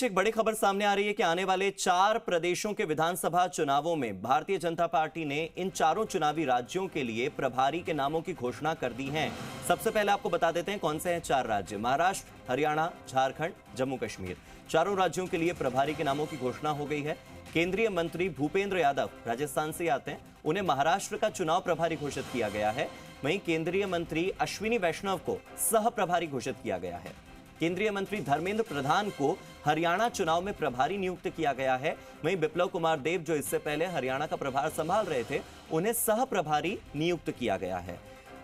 एक बड़ी खबर सामने आ रही है कि आने वाले 4 प्रदेशों के विधानसभा चुनावों में भारतीय जनता पार्टी ने इन चारों चुनावी राज्यों के लिए प्रभारी के नामों की घोषणा कर दी है। सबसे पहले आपको बता देते हैं कौन से हैं 4 राज्य। महाराष्ट्र, हरियाणा, झारखंड, जम्मू कश्मीर। चारों राज्यों के लिए प्रभारी के नामों की घोषणा हो गई है। केंद्रीय मंत्री भूपेंद्र यादव राजस्थान से आते हैं, उन्हें महाराष्ट्र का चुनाव प्रभारी घोषित किया गया है। वहीं केंद्रीय मंत्री अश्विनी वैष्णव को सह प्रभारी घोषित किया गया है। केंद्रीय मंत्री धर्मेंद्र प्रधान को हरियाणा चुनाव में प्रभारी नियुक्त किया गया है। वहीं बिप्लब कुमार देब, जो इससे पहले हरियाणा का प्रभार संभाल रहे थे, उन्हें सह प्रभारी नियुक्त किया गया है।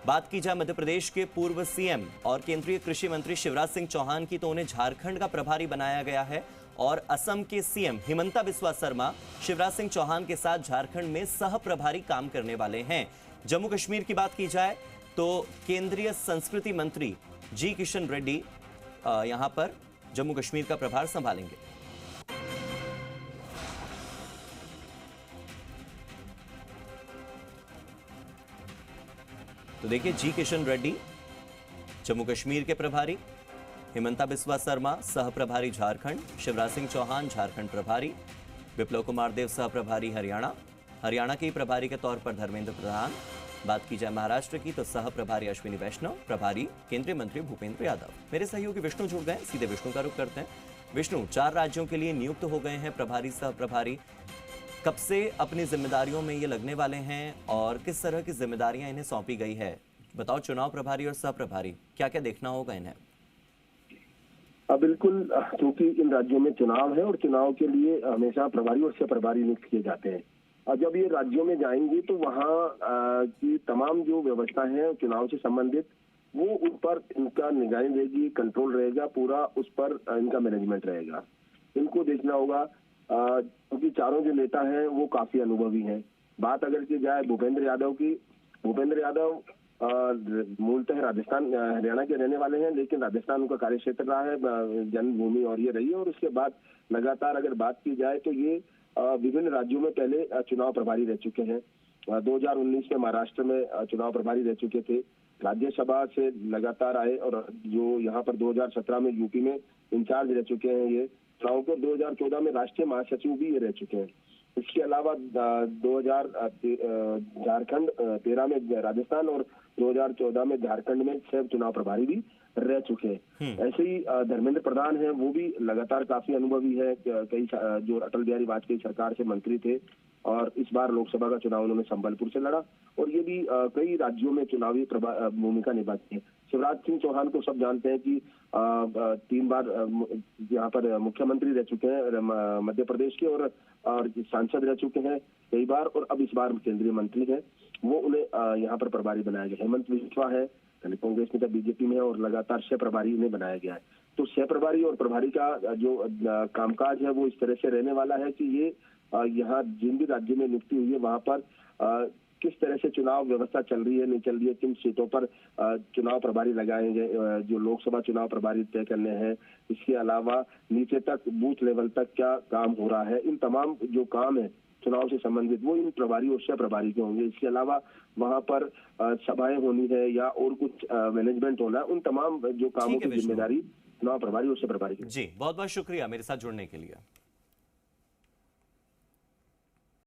बात की जाए मध्य प्रदेश के पूर्व सीएम और केंद्रीय कृषि मंत्री शिवराज सिंह चौहान की, तो उन्हें झारखंड का प्रभारी बनाया गया है। और असम के सीएम हिमंता बिस्वा शर्मा शिवराज सिंह चौहान के साथ झारखंड में सह प्रभारी काम करने वाले हैं। जम्मू कश्मीर की बात की जाए तो केंद्रीय संस्कृति मंत्री जी किशन रेड्डी यहां पर जम्मू कश्मीर का प्रभार संभालेंगे। तो देखिए, जी किशन रेड्डी जम्मू कश्मीर के प्रभारी, हिमंता बिस्वा शर्मा सह प्रभारी झारखंड, शिवराज सिंह चौहान झारखंड प्रभारी, बिप्लब कुमार देब सह प्रभारी हरियाणा के प्रभारी के तौर पर धर्मेंद्र प्रधान। बात की जाए महाराष्ट्र की तो सह प्रभारी अश्विनी वैष्णव, प्रभारी केंद्रीय मंत्री भूपेंद्र यादव। मेरे सहयोगी विष्णु जुड़ गए, सीधे विष्णु का रुख करते हैं। विष्णु, 4 राज्यों के लिए नियुक्त हो गए हैं प्रभारी सह प्रभारी। कब से अपनी जिम्मेदारियों में ये लगने वाले हैं और किस तरह की जिम्मेदारियां इन्हें सौंपी गई है? बताओ, चुनाव प्रभारी और सह प्रभारी क्या क्या देखना होगा इन्हें? बिल्कुल, क्योंकि इन राज्यों में चुनाव है और चुनाव के लिए हमेशा प्रभारी और सह प्रभारी नियुक्त किए जाते हैं। जब ये राज्यों में जाएंगे तो वहाँ की तमाम जो व्यवस्था है चुनाव से संबंधित, वो उस पर इनका निगरानी रहेगी, कंट्रोल रहेगा, पूरा उस पर इनका मैनेजमेंट रहेगा। इनको देखना होगा क्योंकि चारों जो नेता हैं वो काफी अनुभवी हैं। बात अगर की जाए भूपेंद्र यादव की, भूपेंद्र यादव मूलतः राजस्थान हरियाणा के रहने वाले हैं, लेकिन राजस्थान उनका कार्य क्षेत्र रहा है, जन्मभूमि और ये रही है। और उसके बाद लगातार अगर बात की जाए तो ये विभिन्न राज्यों में पहले चुनाव प्रभारी रह चुके हैं। 2019 में महाराष्ट्र में चुनाव प्रभारी रह चुके थे, राज्यसभा से लगातार आए और जो यहाँ पर 2017 में यूपी में इंचार्ज रह चुके हैं ये चुनाव को। 2014 में राष्ट्रीय महासचिव भी ये रह चुके हैं। इसके अलावा 2000 झारखंड, 13 में राजस्थान और 2014 में झारखंड में सह चुनाव प्रभारी भी रह चुके हैं। ऐसे ही धर्मेंद्र प्रधान हैं, वो भी लगातार काफी अनुभवी है। कई जो अटल बिहारी वाजपेयी सरकार से मंत्री थे और इस बार लोकसभा का चुनाव उन्होंने संबलपुर से लड़ा और ये भी कई राज्यों में चुनावी भूमिका निभाते हैं। शिवराज सिंह चौहान को सब जानते हैं कि 3 बार यहाँ पर मुख्यमंत्री रह चुके हैं मध्य प्रदेश के और सांसद रह चुके हैं कई बार और अब इस बार केंद्रीय मंत्री हैं। वो उन्हें यहाँ पर प्रभारी बनाया गया। हेमंत बिस्वा है, कांग्रेस नेता, बीजेपी में, और लगातार सह प्रभारी उन्हें बनाया गया है। तो सह प्रभारी और प्रभारी का जो कामकाज है वो इस तरह से रहने वाला है कि ये यहाँ जिन भी राज्य में नियुक्ति हुई है वहां पर किस तरह से चुनाव व्यवस्था चल रही है, नहीं चल रही है, किन सीटों पर चुनाव प्रभारी लगाएंगे, जो लोकसभा चुनाव प्रभारी तय करने हैं। इसके अलावा नीचे तक बूथ लेवल तक क्या काम हो रहा है, इन तमाम जो काम है चुनाव से संबंधित वो इन प्रभारी और सह प्रभारी के होंगे। इसके अलावा वहां पर सभाएं होनी है या और कुछ मैनेजमेंट होना है, उन तमाम जो कामों की जिम्मेदारी चुनाव प्रभारी और सह प्रभारी की। जी, बहुत बहुत शुक्रिया मेरे साथ जुड़ने के लिए।